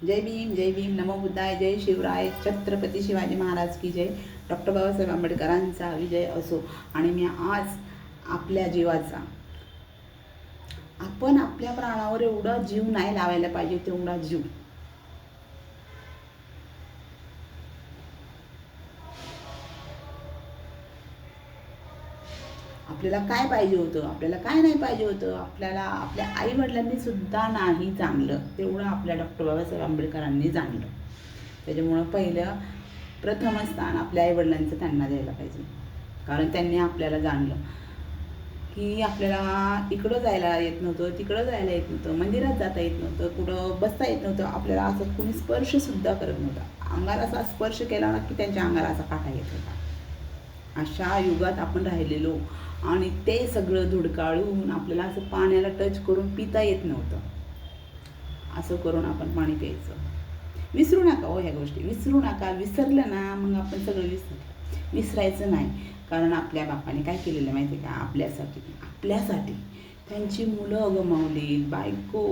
जय भीम, नमो बुद्धाय, जय शिवराय, छत्रपती शिवाजी महाराज की जय. डॉक्टर बाबासाहेब आंबेडकरांचा विजय असो. आणि मी आज आपल्या जीवाचा, आपण आपल्या प्राणावर एवढा जीव नाही लावायला पाहिजे तेवढा जीव आपल्याला काय पाहिजे होतं, आपल्याला काय नाही पाहिजे होतं, आपल्याला आपल्या आईवडिलांनी सुद्धा नाही जाणलं तेवढं आपल्या डॉक्टर बाबासाहेब आंबेडकरांनी जाणलं. त्याच्यामुळं पहिलं प्रथम स्थान आपल्या आईवडिलांचं त्यांना द्यायला पाहिजे. कारण त्यांनी आपल्याला जाणलं की आपल्याला इकडं जायला येत नव्हतं, तिकडं जायला येत नव्हतं, मंदिरात जाता येत नव्हतं, कुठं बसता येत नव्हतं, आपल्याला असं कुणी स्पर्शसुद्धा करत नव्हता. अंगाला असा स्पर्श केला ना की त्यांच्या अंगाला असा काटा येत होता. अशा युगात आपण राहिलेलो आणि ते सगळं धुडकाळून आपल्याला असं पाण्याला टच करून पिता येत नव्हतं. असं करून आपण पाणी प्यायचं. विसरू नका ह्या गोष्टी, विसरू नका. विसरलं ना मग आपण सगळं विसरायचं नाही. कारण आपल्या बापाने काय केलेलं माहिती आहे का, आपल्यासाठी त्यांची मुलं गमावली, बायको,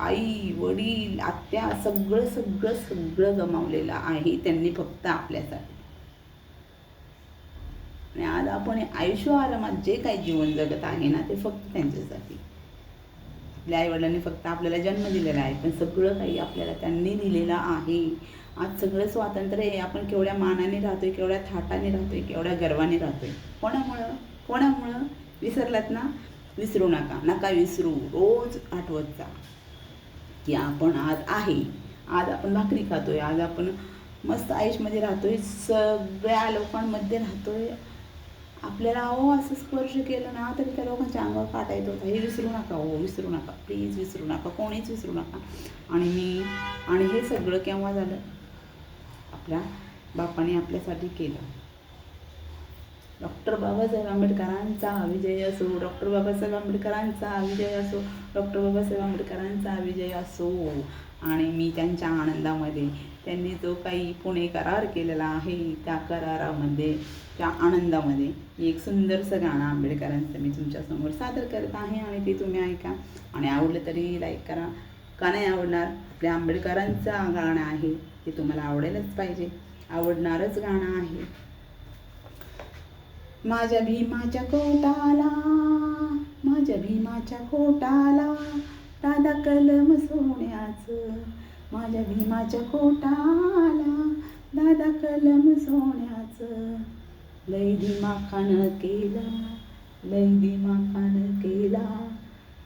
आई, वडील, आत्या, सगळं सगळं सगळं गमावलेलं आहे त्यांनी फक्त आपल्यासाठी. आणि आज आपण आयुष्य आरामात जे काही जीवन जगत आहे ना ते फक्त त्यांच्यासाठी. आपल्या आईवडिलांनी फक्त आपल्याला जन्म दिलेला आहे, पण सगळं काही आपल्याला त्यांनी दिलेलं आहे. आज सगळं स्वातंत्र्य आहे. आपण केवढ्या मानाने राहतोय, केवढ्या थाटाने राहतोय, केवढ्या गर्वाने राहतोय. कोणामुळं विसरलात ना, विसरू नका विसरू. रोज आठवत जा की आपण आज आपण भाकरी खातोय, आज आपण मस्त आयुष्यामध्ये राहतोय, सगळ्या लोकांमध्ये राहतोय. आपल्याला असं स्पर्श केलं ना तरी त्या लोकांच्या अंगावर काटा येत होता. हे विसरू नका, विसरू नका, प्लीज विसरू नका, कोणीच विसरू नका. आणि हे सगळं केव्हा झालं, आपल्या बापाने आपल्यासाठी केलं. डॉक्टर बाबासाहेब आंबेडकरांचा विजय असो, डॉक्टर बाबासाहेब आंबेडकरांचा विजय असो, डॉक्टर बाबासाहेब आंबेडकरांचा विजय असो. आणि मी त्यांच्या आनंदामध्ये, त्यांनी जो काही पुणे करार केलेला आहे त्या करारामध्ये, त्या आनंदामध्ये एक सुंदरसं गाणं आंबेडकरांचं मी तुमच्यासमोर सादर करत आहे आणि ते तुम्ही ऐका. आणि आवडलं तरी लाईक करा. का नाही आवडणार, आपल्या आंबेडकरांचं गाणं आहे, ते तुम्हाला आवडेलच पाहिजे, आवडणारच गाणं आहे. माझ्या भीमाच्या कोटाला, माझ्या भीमाच्या कोटाला, दादा कलम सोन्याचं. माझ्या भीमाच्या कोटाला, दादा कलम सोन्याचं. लय दिमाखानं केला, लय दिमाखानं केला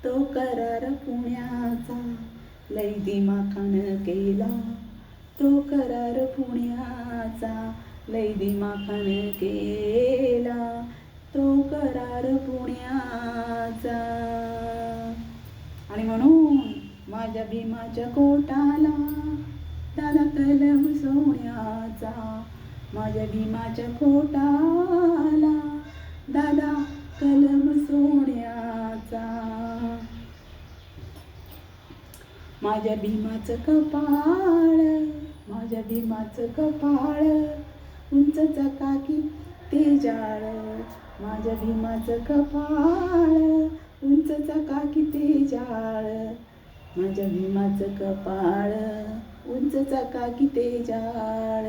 तो करार पुण्याचा. लय दिमाखानं केला तो करार पुण्याचा. लय दिमाखानं केला तो करार पुण्याचा. आणि म्हणून माझ्या भीमाच्या कोटाला, दादा कलम सोन्याचा. माझ्या भीमाच्या कोटाला, दादा कलम सोन्याचा. माझ्या भीमाचं कपाळ, माझ्या भीमाचं कपाळ, उंच चकाकी ते जाळ. माझ्या भीमाचं कपाळ, उंच चकाकी ते जाळ. माझ्या भीमाचं कपाळ, उंच चकाकी ते जाळ.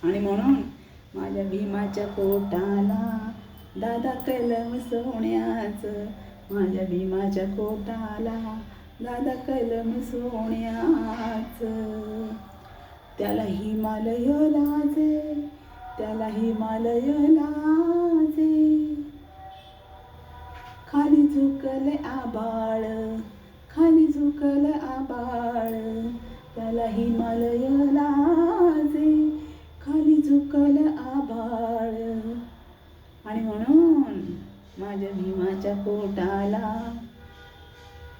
आणि म्हणून माझ्या भीमाच्या कोटाला, दादा कलम सोन्याचं. माझ्या भीमाच्या कोटाला, दादा कलम सोन्याचं. त्याला हिमालय लाजे, त्याला हिमालय लाजे. खाली झुकले आभाळ, खाली झुकलं आभाळ. त्याला हिमालय लाजे, खाली झुकलं आभाळ. आणि म्हणून माझ्या भीमाच्या कोटाला,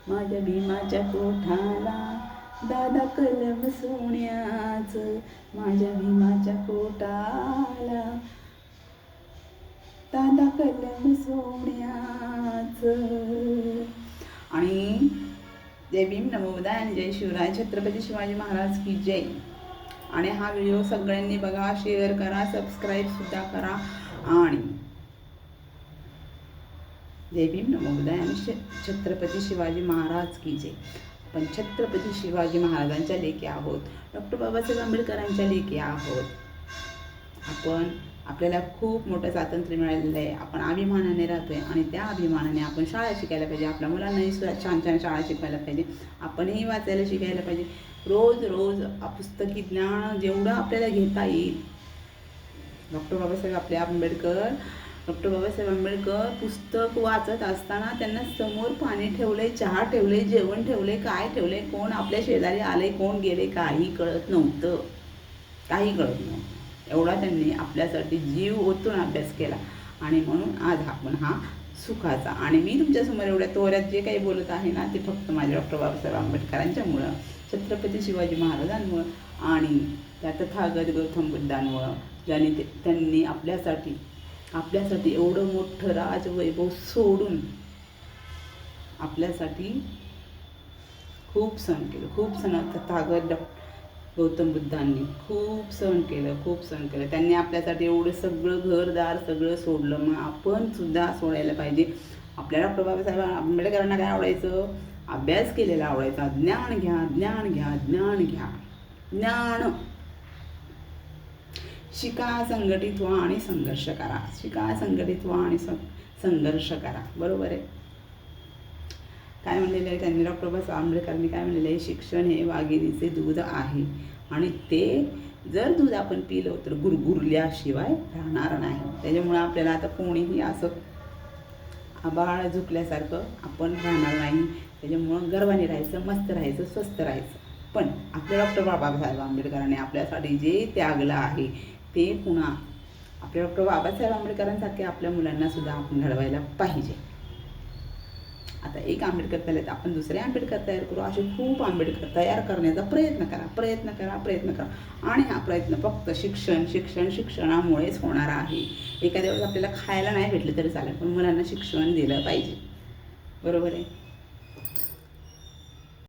माझ्या भीमाच्या कोठाला, दादा कलम सोन्याचं. माझ्या भीमाच्या कोटाला, दादा कलम सोन्याचं. आणि जय भीम, नमो बुद्धाय आणि जय शिवराय, छत्रपती शिवाजी महाराज की जय. आणि हा व्हिडिओ सगळ्यांनी बघा, शेअर करा, सबस्क्राईबसुद्धा करा. आणि जय भीम, नमो बुद्धाय आणि छत्रपती शिवाजी महाराज की जय. आपण छत्रपती शिवाजी महाराजांच्या लेकी आहोत, डॉक्टर बाबासाहेब आंबेडकरांच्या लेकी आहोत. आपल्याला खूप मोठं स्वातंत्र्य मिळालेलं आहे. आपण अभिमानाने राहतो आहे आणि त्या अभिमानाने आपण शाळा शिकायला पाहिजे. आपल्या मुलांनाही छान छान शाळा शिकवायला पाहिजे. आपणही वाचायला शिकायला पाहिजे. रोज रोज पुस्तकी ज्ञान जेवढं आपल्याला घेता येईल. डॉक्टर बाबासाहेब आंबेडकर पुस्तक वाचत असताना त्यांना समोर पाणी ठेवलंय, चहा ठेवलंय, जेवण ठेवलंय, काय ठेवलंय, कोण आपल्या शेजारी आले, कोण गेले, काही कळत नव्हतं. एवढा त्यांनी आपल्यासाठी जीव ओतून अभ्यास केला आणि म्हणून आज आपण हा सुखाचा. आणि मी तुमच्यासमोर एवढ्या तोऱ्यात जे काही बोलत आहे ना, ते फक्त माझ्या डॉक्टर बाबासाहेब आंबेडकरांच्यामुळं, छत्रपती शिवाजी महाराजांमुळं आणि त्या तथागत गौतम बुद्धांमुळं, त्यांनी आपल्यासाठी एवढं मोठं राजवैभव सोडून आपल्यासाठी खूप सहन केलं. तथागत गौतम बुद्धांनी खूप सहन केलं. त्यांनी आपल्यासाठी एवढं सगळं घरदार सगळं सोडलं. मग आपण सुद्धा सोडायला पाहिजे. आपल्या डॉक्टर बाबासाहेब आंबेडकरांना काय आवडायचं? अभ्यास केलेला आवडायचा. ज्ञान घ्या. शिका, संघटित व्हा आणि संघर्ष करा. बरोबर आहे. काय म्हणलेलं आहे त्यांनी? डॉक्टर बाबासाहेब आंबेडकरांनी काय म्हणलेलं आहे? शिक्षण हे वाघिणीचे दूध आहे आणि ते जर दूध आपण पिलं तर गुरगुरल्याशिवाय राहणार नाही. त्याच्यामुळं आपल्याला आता कोणीही असं आबाळ झुकल्यासारखं आपण राहणार नाही. त्याच्यामुळं गर्वाने राहायचं, मस्त राहायचं, स्वस्थ राहायचं. पण आपल्या डॉक्टर बाबासाहेब आंबेडकरांनी आपल्यासाठी जे त्यागलं आहे ते पुन्हा आपल्या डॉक्टर बाबासाहेब आंबेडकरांसारखे आपल्या मुलांना सुद्धा आपण घडवायला पाहिजे. आता एक आंबेडकर झाले तर आपण दुसरे आंबेडकर तयार करू. असे खूप आंबेडकर तयार करण्याचा प्रयत्न करा. आणि हा प्रयत्न फक्त शिक्षणामुळेच होणार आहे. एखाद्या वेळेस आपल्याला खायला नाही भेटलं तरी चालेल, पण मुलांना शिक्षण दिलं पाहिजे. बरोबर आहे.